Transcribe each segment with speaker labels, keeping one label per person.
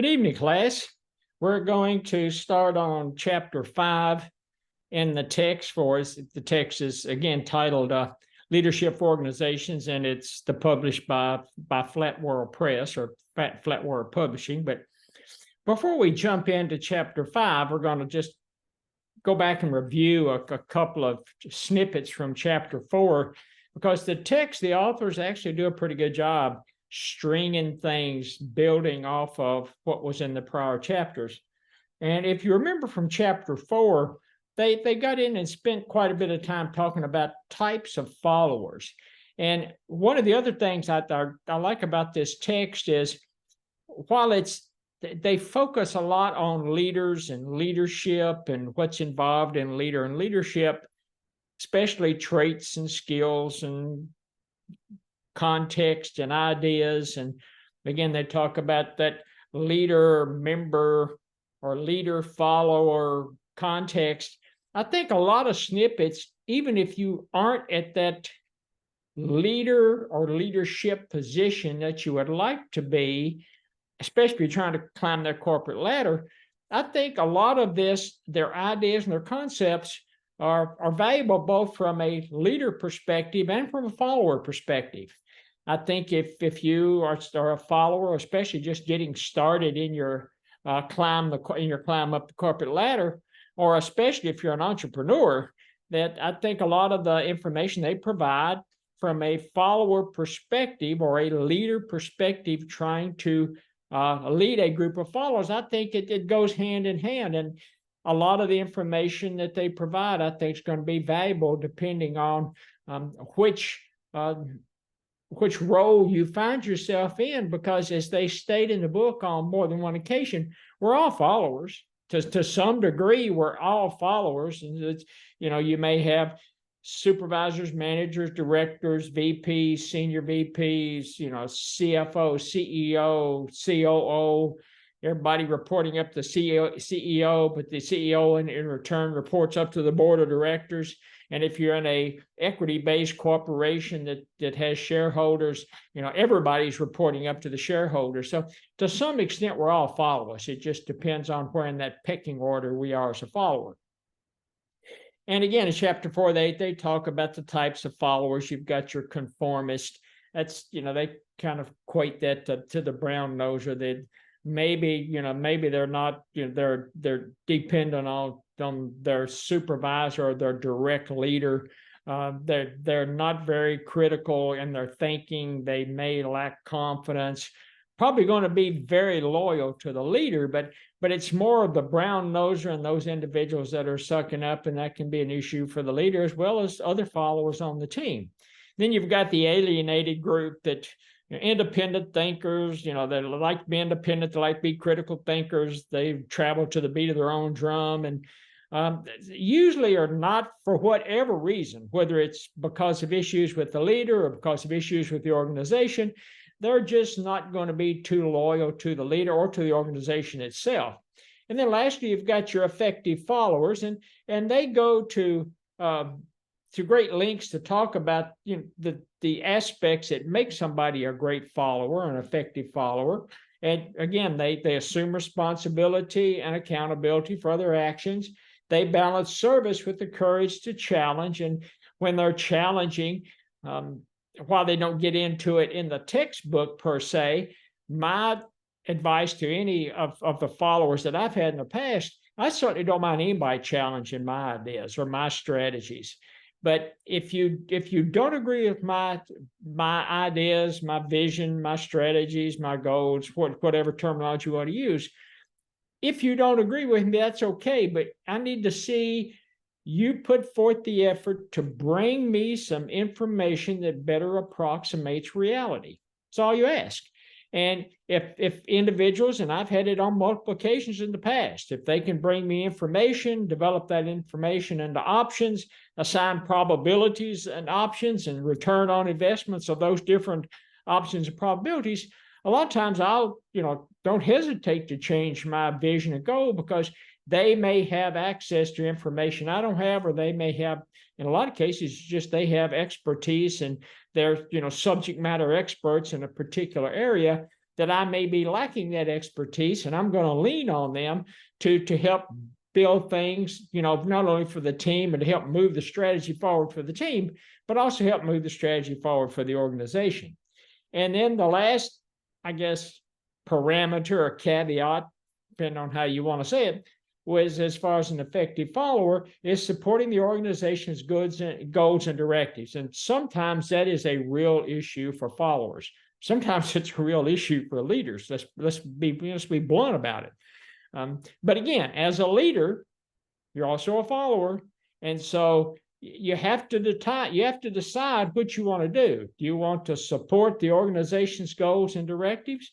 Speaker 1: Good evening, class. We're going to start on chapter 5 in the text for us. The text is again titled Leadership for Organizations, and it's published by Flat World Press or Flat World Publishing. But before we jump into chapter 5, we're going to just go back and review a couple of snippets from chapter 4, because the text, the authors actually do a pretty good job stringing things, building off of what was in the prior chapters. And if you remember from chapter 4, they got in and spent quite a bit of time talking about types of followers. And one of the other things I like about this text is, while they focus a lot on leaders and leadership and what's involved in leader and leadership, especially traits and skills and context and ideas. And again, they talk about that leader, member, or leader, follower context. I think a lot of snippets, even if you aren't at that leader or leadership position that you would like to be, especially if you're trying to climb that corporate ladder, I think a lot of this, their ideas and their concepts are valuable both from a leader perspective and from a follower perspective. I think if you are a follower, especially just getting started in your climb up the corporate ladder, or especially if you're an entrepreneur, that I think a lot of the information they provide from a follower perspective or a leader perspective trying to lead a group of followers, I think it goes hand in hand. And a lot of the information that they provide, I think, is going to be valuable depending on which role you find yourself in, because as they state in the book on more than one occasion, we're all followers. To some degree, we're all followers. And it's, you may have supervisors, managers, directors, VPs, senior VPs, CFO, CEO, COO, everybody reporting up to the CEO, but the CEO in return reports up to the board of directors. And if you're in a equity-based corporation that has shareholders, everybody's reporting up to the shareholders. So to some extent, we're all followers. It just depends on where in that pecking order we are as a follower. And again, in chapter 4, they talk about the types of followers. You've got your conformist. That's, they kind of equate that to the brown noser. That maybe they're not, they're dependent on their supervisor or their direct leader. They're not very critical in their thinking. They may lack confidence. Probably going to be very loyal to the leader, but it's more of the brown noser and those individuals that are sucking up, and that can be an issue for the leader as well as other followers on the team. Then you've got the alienated group that independent thinkers, they like to be independent, they like to be critical thinkers. They travel to the beat of their own drum, and usually are not, for whatever reason, whether it's because of issues with the leader or because of issues with the organization, they're just not going to be too loyal to the leader or to the organization itself. And then lastly, you've got your effective followers, and they go to great lengths to talk about the aspects that make somebody a great follower, an effective follower. And again, they assume responsibility and accountability for their actions. They balance service with the courage to challenge. And when they're challenging, while they don't get into it in the textbook per se, my advice to any of the followers that I've had in the past, I certainly don't mind anybody challenging my ideas or my strategies. But if you don't agree with my ideas, my vision, my strategies, my goals, whatever terminology you want to use, if you don't agree with me, that's okay. But I need to see you put forth the effort to bring me some information that better approximates reality. That's all you ask. And if individuals, and I've had it on multiple occasions in the past, if they can bring me information, develop that information into options, assign probabilities and options and return on investments of those different options and probabilities, a lot of times I'll, don't hesitate to change my vision and goal, because they may have access to information I don't have, or they may have, in a lot of cases, just they have expertise and they're, subject matter experts in a particular area that I may be lacking that expertise, and I'm going to lean on them to help build things, not only for the team and to help move the strategy forward for the team, but also help move the strategy forward for the organization. And then the last, I guess, parameter or caveat, depending on how you want to say it, was, as far as an effective follower, is supporting the organization's goals and directives. And sometimes that is a real issue for followers. Sometimes it's a real issue for leaders. Let's be blunt about it. But again, as a leader, you're also a follower, and so you have to decide what you want to do. Do you want to support the organization's goals and directives?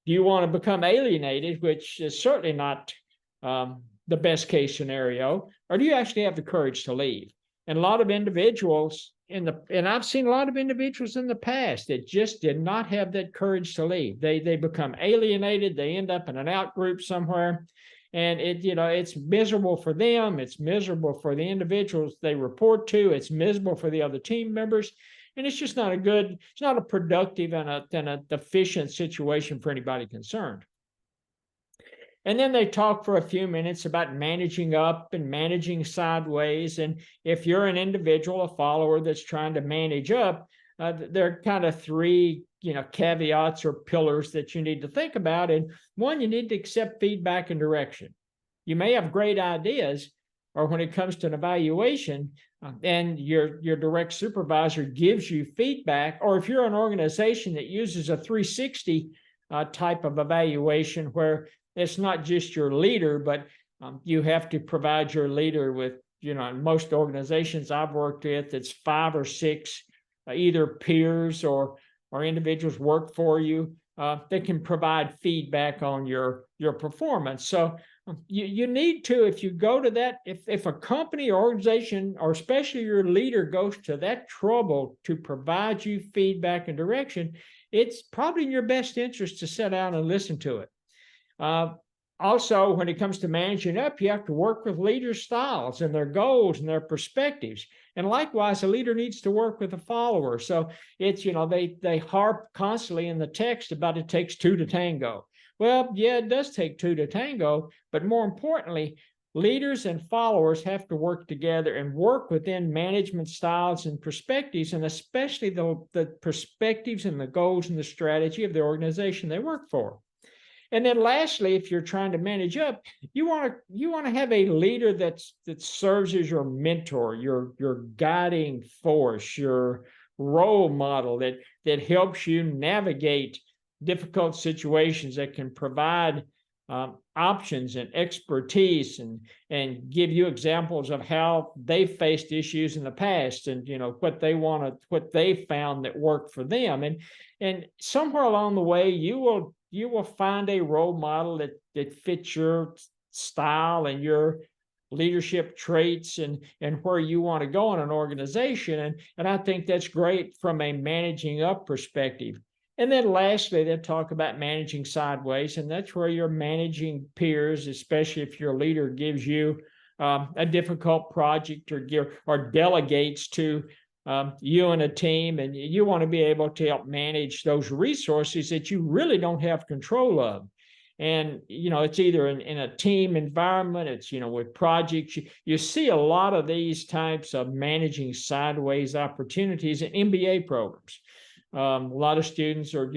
Speaker 1: Do you want to become alienated, which is certainly not the best case scenario, or do you actually have the courage to leave? And a lot of individuals and I've seen a lot of individuals in the past that just did not have that courage to leave. They become alienated. They end up in an out group somewhere, and it's miserable for them. It's miserable for the individuals they report to. It's miserable for the other team members, and it's just not it's not a productive and an efficient situation for anybody concerned. And then they talk for a few minutes about managing up and managing sideways. And if you're an individual, a follower that's trying to manage up, there are kind of three, caveats or pillars that you need to think about. And one, you need to accept feedback and direction. You may have great ideas, or when it comes to an evaluation, and your direct supervisor gives you feedback, or if you're an organization that uses a 360 type of evaluation where it's not just your leader, but you have to provide your leader with, in most organizations I've worked with, it's 5 or 6 either peers or individuals work for you that can provide feedback on your performance. So you need to, if you go to that, if a company or organization, or especially your leader, goes to that trouble to provide you feedback and direction, it's probably in your best interest to sit down and listen to it. Also, when it comes to managing up, you have to work with leader styles and their goals and their perspectives. And likewise, a leader needs to work with a follower. So it's, they harp constantly in the text about it takes 2 to tango. Well, yeah, it does take 2 to tango, but more importantly, leaders and followers have to work together and work within management styles and perspectives, and especially the perspectives and the goals and the strategy of the organization they work for. And then lastly, if you're trying to manage up, you want to have a leader that serves as your mentor, your guiding force, your role model that helps you navigate difficult situations, that can provide options and expertise and give you examples of how they faced issues in the past, and what they found that worked for them. And somewhere along the way, you will find a role model that fits your style and your leadership traits and where you want to go in an organization. And I think that's great from a managing up perspective. And then lastly, they talk about managing sideways, and that's where you're managing peers, especially if your leader gives you a difficult project or delegates to you and a team, and you want to be able to help manage those resources that you really don't have control of. And, it's either in a team environment, it's, with projects. You see a lot of these types of managing sideways opportunities in MBA programs. A lot of students are,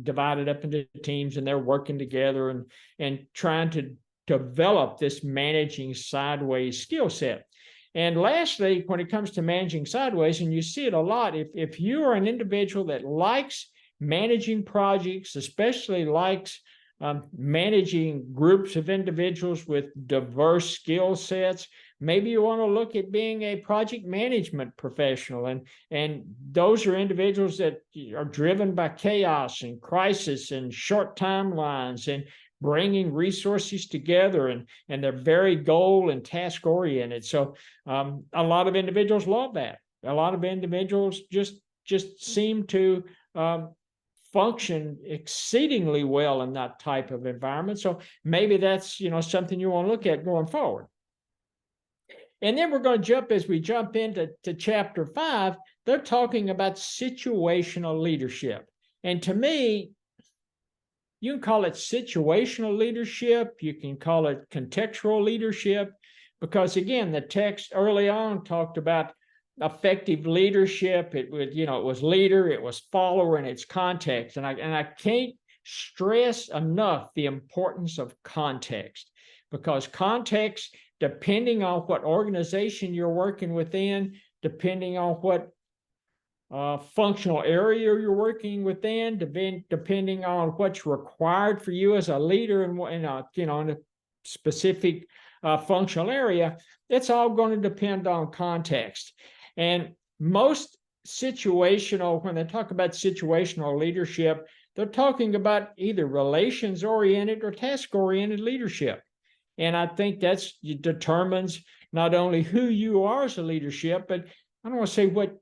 Speaker 1: divided up into teams, and they're working together and trying to develop this managing sideways skill set. And lastly, when it comes to managing sideways, and you see it a lot, if you are an individual that likes managing projects, especially likes managing groups of individuals with diverse skill sets, maybe you want to look at being a project management professional. And those are individuals that are driven by chaos and crisis and short timelines and bringing resources together, and they're very goal and task oriented. So a lot of individuals love that. A lot of individuals just seem to function exceedingly well in that type of environment. So maybe that's something you want to look at going forward. And then we're going to as we jump into chapter 5, they're talking about situational leadership. And to me, You can call it situational leadership. You can call it contextual leadership, because again, the text early on talked about effective leadership. It was, it was leader, it was follower, and its context. And I can't stress enough the importance of context, because context, depending on what organization you're working within, depending on what functional area you're working within, depending on what's required for you as a leader in a specific functional area, it's all going to depend on context. And most situational, when they talk about situational leadership, they're talking about either relations-oriented or task-oriented leadership. And I think that determines not only who you are as a leadership, but I don't want to say what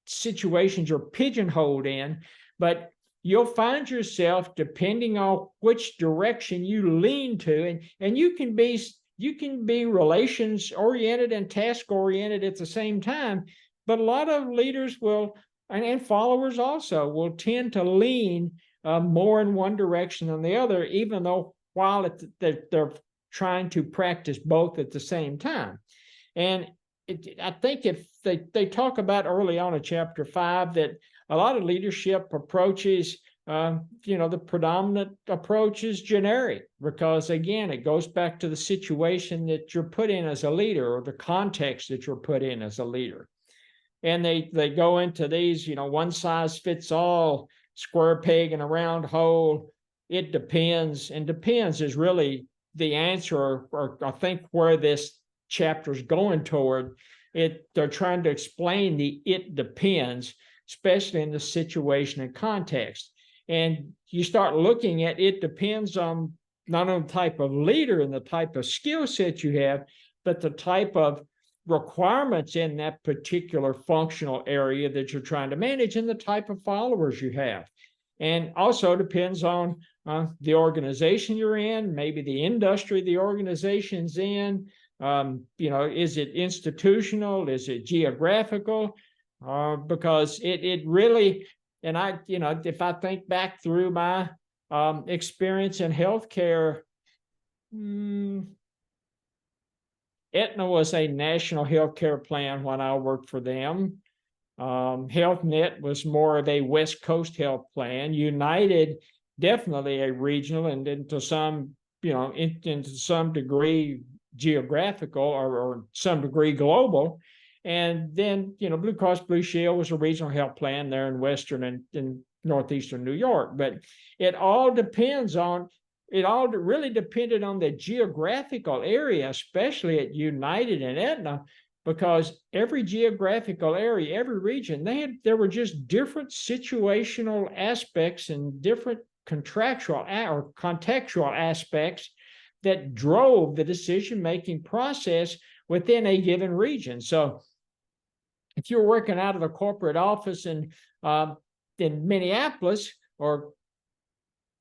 Speaker 1: situations you're pigeonholed in, but you'll find yourself, depending on which direction you lean to, and you can be relations oriented and task oriented at the same time, but a lot of leaders will, and followers also, will tend to lean more in one direction than the other, even though while they're trying to practice both at the same time. And I think if they talk about early on in chapter 5 that a lot of leadership approaches, the predominant approach is generic, because again, it goes back to the situation that you're put in as a leader, or the context that you're put in as a leader. And they go into these, one size fits all, square peg in a round hole. It depends, and depends is really the answer, or I think where this chapter's going toward it. They're trying to explain the it depends, especially in the situation and context. And you start looking at it depends on not only the type of leader and the type of skill set you have, but the type of requirements in that particular functional area that you're trying to manage, and the type of followers you have. And also depends on the organization you're in, maybe the industry the organization's in. Is it institutional? Is it geographical? Because it really, and if I think back through my experience in healthcare, Aetna was a national healthcare plan when I worked for them. Health Net was more of a West Coast health plan. United, definitely a regional, and then to some, into some degree geographical, or some degree global. And then, Blue Cross Blue Shield was a regional health plan there in Western and in Northeastern New York. But it all really depended on the geographical area, especially at United and Aetna, because every geographical area, every region, there were just different situational aspects and different contractual or contextual aspects that drove the decision-making process within a given region. So if you're working out of the corporate office in Minneapolis or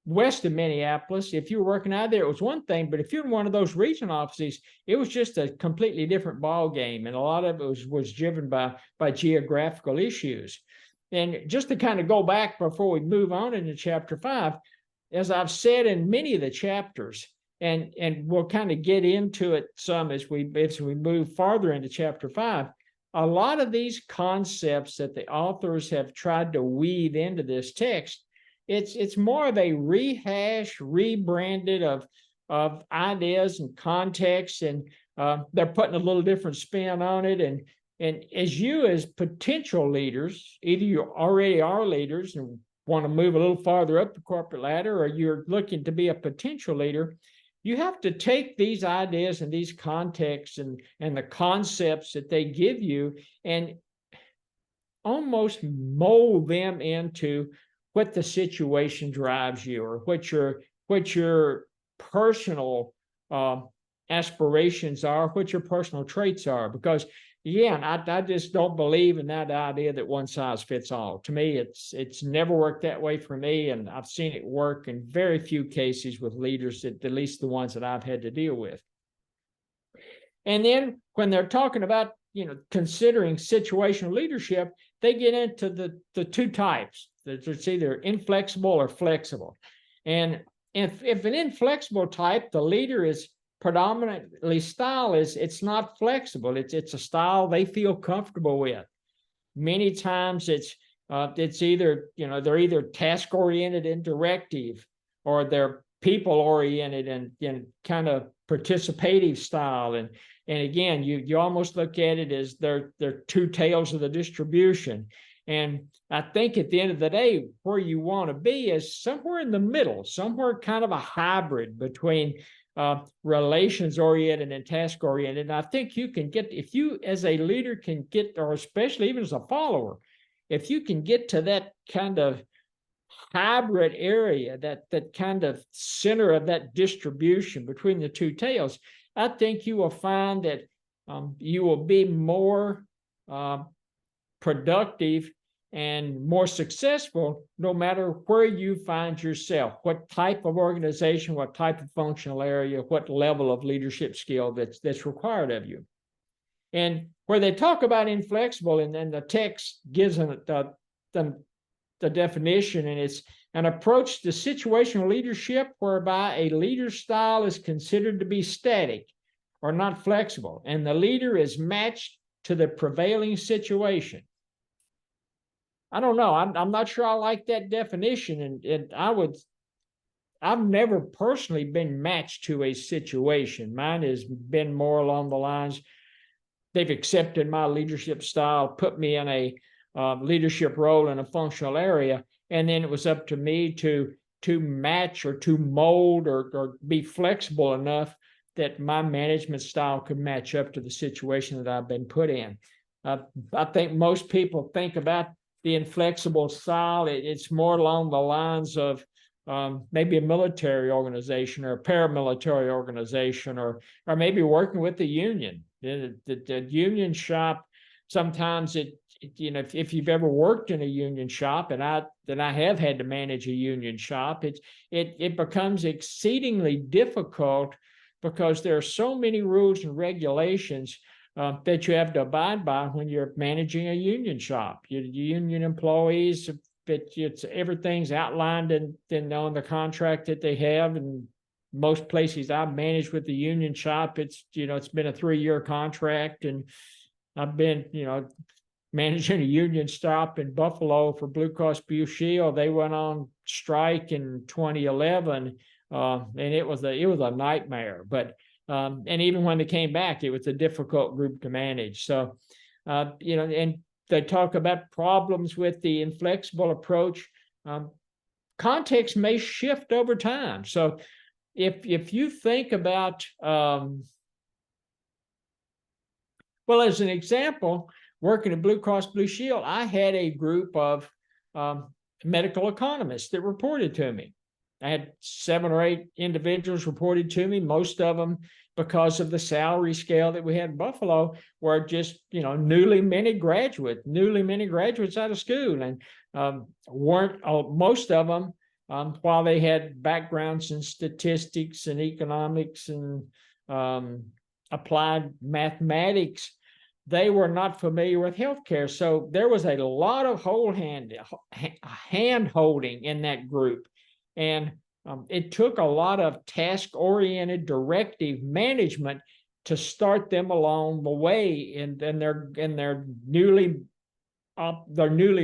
Speaker 1: west of Minneapolis, if you were working out there, it was one thing, but if you're in one of those regional offices, it was just a completely different ball game. And a lot of it was driven by geographical issues. And just to kind of go back before we move on into chapter 5, as I've said in many of the chapters, and we'll kind of get into it some as we move farther into chapter 5, a lot of these concepts that the authors have tried to weave into this text, it's more of a rehash, rebranded of ideas and context, and they're putting a little different spin on it. And as potential leaders, either you already are leaders and want to move a little farther up the corporate ladder, or you're looking to be a potential leader, you have to take these ideas and these contexts and the concepts that they give you and almost mold them into what the situation drives you, or what your personal aspirations are, what your personal traits are. Because again, I just don't believe in that idea that one size fits all. To me, it's never worked that way for me, and I've seen it work in very few cases with leaders, at least the ones that I've had to deal with. And then when they're talking about considering situational leadership, they get into the two types. It's either inflexible or flexible. And if an inflexible type, the leader is predominantly style is it's not flexible. It's a style they feel comfortable with. Many times it's either, they're either task oriented and directive, or they're people oriented and kind of participative style. And again, you almost look at it as they're two tails of the distribution. And I think at the end of the day, where you want to be is somewhere in the middle, somewhere kind of a hybrid between relations oriented and task oriented. And I think you can get, if you as a leader can get, or especially even as a follower, if you can get to that kind of hybrid area, that kind of center of that distribution between the two tails, I think you will find that you will be more productive and more successful no matter where you find yourself, what type of organization, what type of functional area, what level of leadership skill that's required of you. And where they talk about inflexible, and then the text gives them the definition, and it's an approach to situational leadership whereby a leader's style is considered to be static or not flexible, and the leader is matched to the prevailing situation. I don't know. I'm not sure I like that definition, and I've never personally been matched to a situation. Mine has been more along the lines, they've accepted my leadership style, put me in a leadership role in a functional area, and then it was up to me to match or to mold or be flexible enough that my management style could match up to the situation that I've been put in. I think most people think about the inflexible style, it's more along the lines of maybe a military organization or a paramilitary organization, or maybe working with the union. The union shop, sometimes if you've ever worked in a union shop, and I have had to manage a union shop, it becomes exceedingly difficult because there are so many rules and regulations that you have to abide by when you're managing a union shop. Your union employees, everything's outlined on the contract that they have. And most places I've managed with the union shop, it's been a 3-year contract, and I've been managing a union shop in Buffalo for Blue Cross Blue Shield. They went on strike in 2011, and it was a nightmare. But and even when they came back, it was a difficult group to manage. So, and they talk about problems with the inflexible approach. Context may shift over time. So if you think about, well, as an example, working at Blue Cross Blue Shield, I had a group of medical economists that reported to me. I had 7 or 8 individuals reported to me. Most of them, because of the salary scale that we had in Buffalo, were just newly minted graduates out of school, and weren't most of them, while they had backgrounds in statistics and economics and applied mathematics, they were not familiar with healthcare. So there was a lot of hand holding in that group. And it took a lot of task-oriented directive management to start them along the way in their newly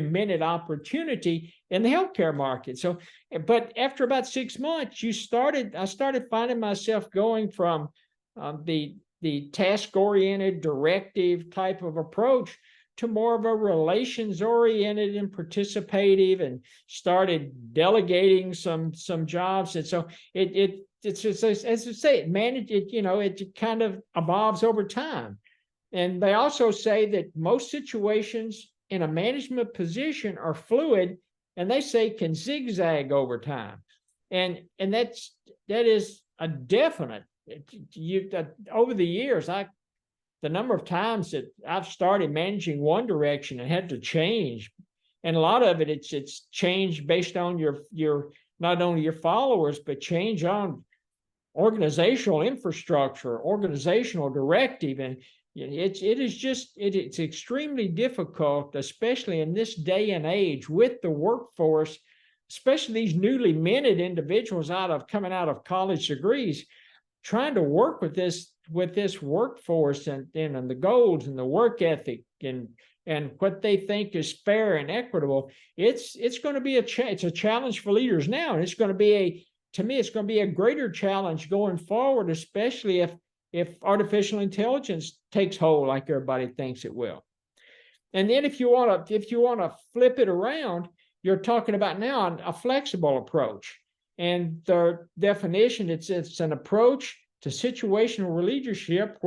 Speaker 1: minted opportunity in the healthcare market. So, but after about 6 months, I started finding myself going from the task-oriented directive type of approach to more of a relations-oriented and participative, and started delegating some jobs. And so it's just, as I say, it kind of evolves over time. And they also say that most situations in a management position are fluid, and they say can zigzag over time. And that is a definite. Over the years, the number of times that I've started managing one direction and had to change, and a lot of it's changed based on your not only your followers, but change on organizational infrastructure, organizational directive, and it's extremely difficult, especially in this day and age with the workforce especially these newly minted individuals coming out of college degrees, trying to work with this workforce and the goals and the work ethic and what they think is fair and equitable. It's going to be it's a challenge for leaders now, and it's going to be to me, it's going to be a greater challenge going forward, especially if artificial intelligence takes hold like everybody thinks it will. And then if you want to flip it around, you're talking about now a flexible approach. And the definition, it's an approach to situational leadership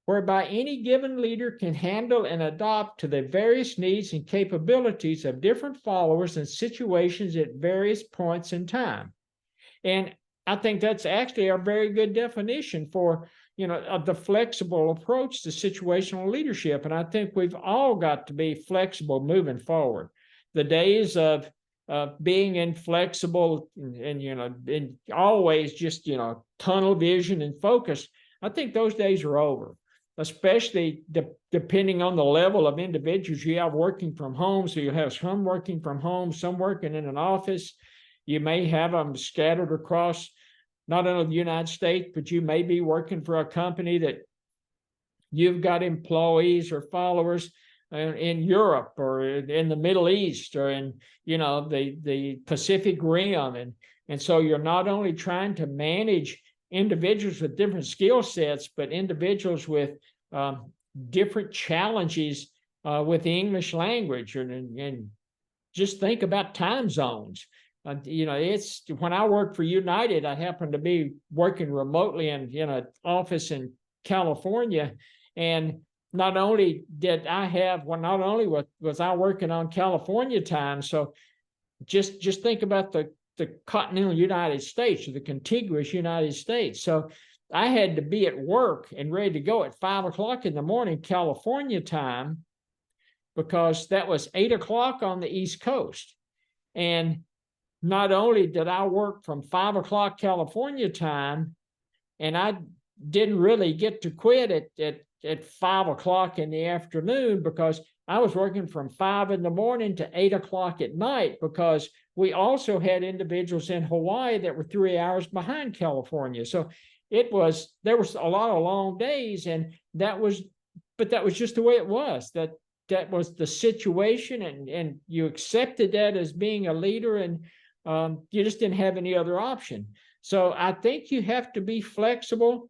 Speaker 1: whereby any given leader can handle and adapt to the various needs and capabilities of different followers and situations at various points in time. And I think that's actually a very good definition for, of the flexible approach to situational leadership. And I think we've all got to be flexible moving forward. The days of being inflexible and always just, tunnel vision and focus, I think those days are over, especially depending on the level of individuals you have working from home. So you have some working from home, some working in an office. You may have them scattered across not only the United States, but you may be working for a company that you've got employees or followers in Europe or in the Middle East or in the Pacific Rim, and so you're not only trying to manage individuals with different skill sets, but individuals with different challenges with the English language, and just think about time zones. It's when I worked for United, I happened to be working remotely in an office in California, and not only was I working on California time, so just think about the continental United States or the contiguous United States. So I had to be at work and ready to go at 5 o'clock in the morning California time, because that was 8 o'clock on the East Coast. And not only did I work from 5 o'clock California time, and I didn't really get to quit at 5 o'clock in the afternoon, because I was working from 5 in the morning to 8 o'clock at night, because we also had individuals in Hawaii that were 3 hours behind California. So there was a lot of long days, and that was just the way it was. That was the situation, and you accepted that as being a leader, and you just didn't have any other option. So I think you have to be flexible.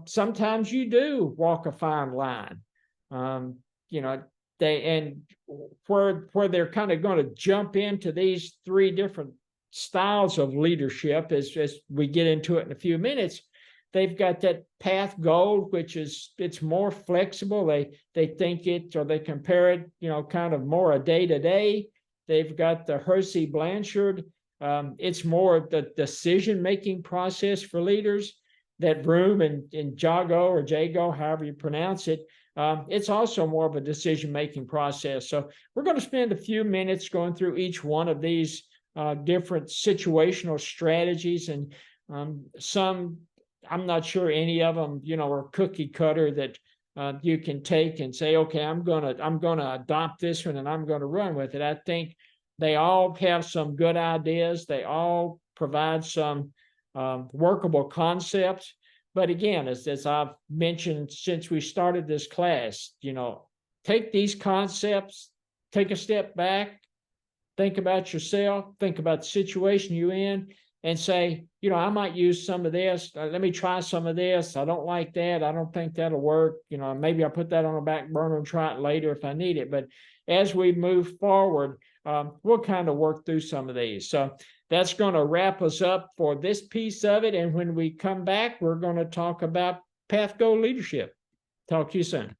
Speaker 1: Sometimes you do walk a fine line. Where they're kind of going to jump into these 3 different styles of leadership as we get into it in a few minutes. They've got that path goal, which it's more flexible. They think it, or they compare it, kind of more a day-to-day. They've got the Hersey Blanchard. It's more of the decision-making process for leaders. That Vroom and Jago or Jago, however you pronounce it, it's also more of a decision-making process. So we're going to spend a few minutes going through each one of these different situational strategies, and some, I'm not sure any of them, are cookie cutter that you can take and say, okay, I'm gonna adopt this one and I'm going to run with it. I think they all have some good ideas. They all provide some workable concepts. But again, as I've mentioned since we started this class, take these concepts, take a step back, think about yourself, think about the situation you're in, and say, I might use some of this. Let me try some of this. I don't like that. I don't think that'll work. Maybe I'll put that on the back burner and try it later if I need it. But as we move forward, we'll kind of work through some of these. So that's going to wrap us up for this piece of it. And when we come back, we're going to talk about path goal leadership. Talk to you soon.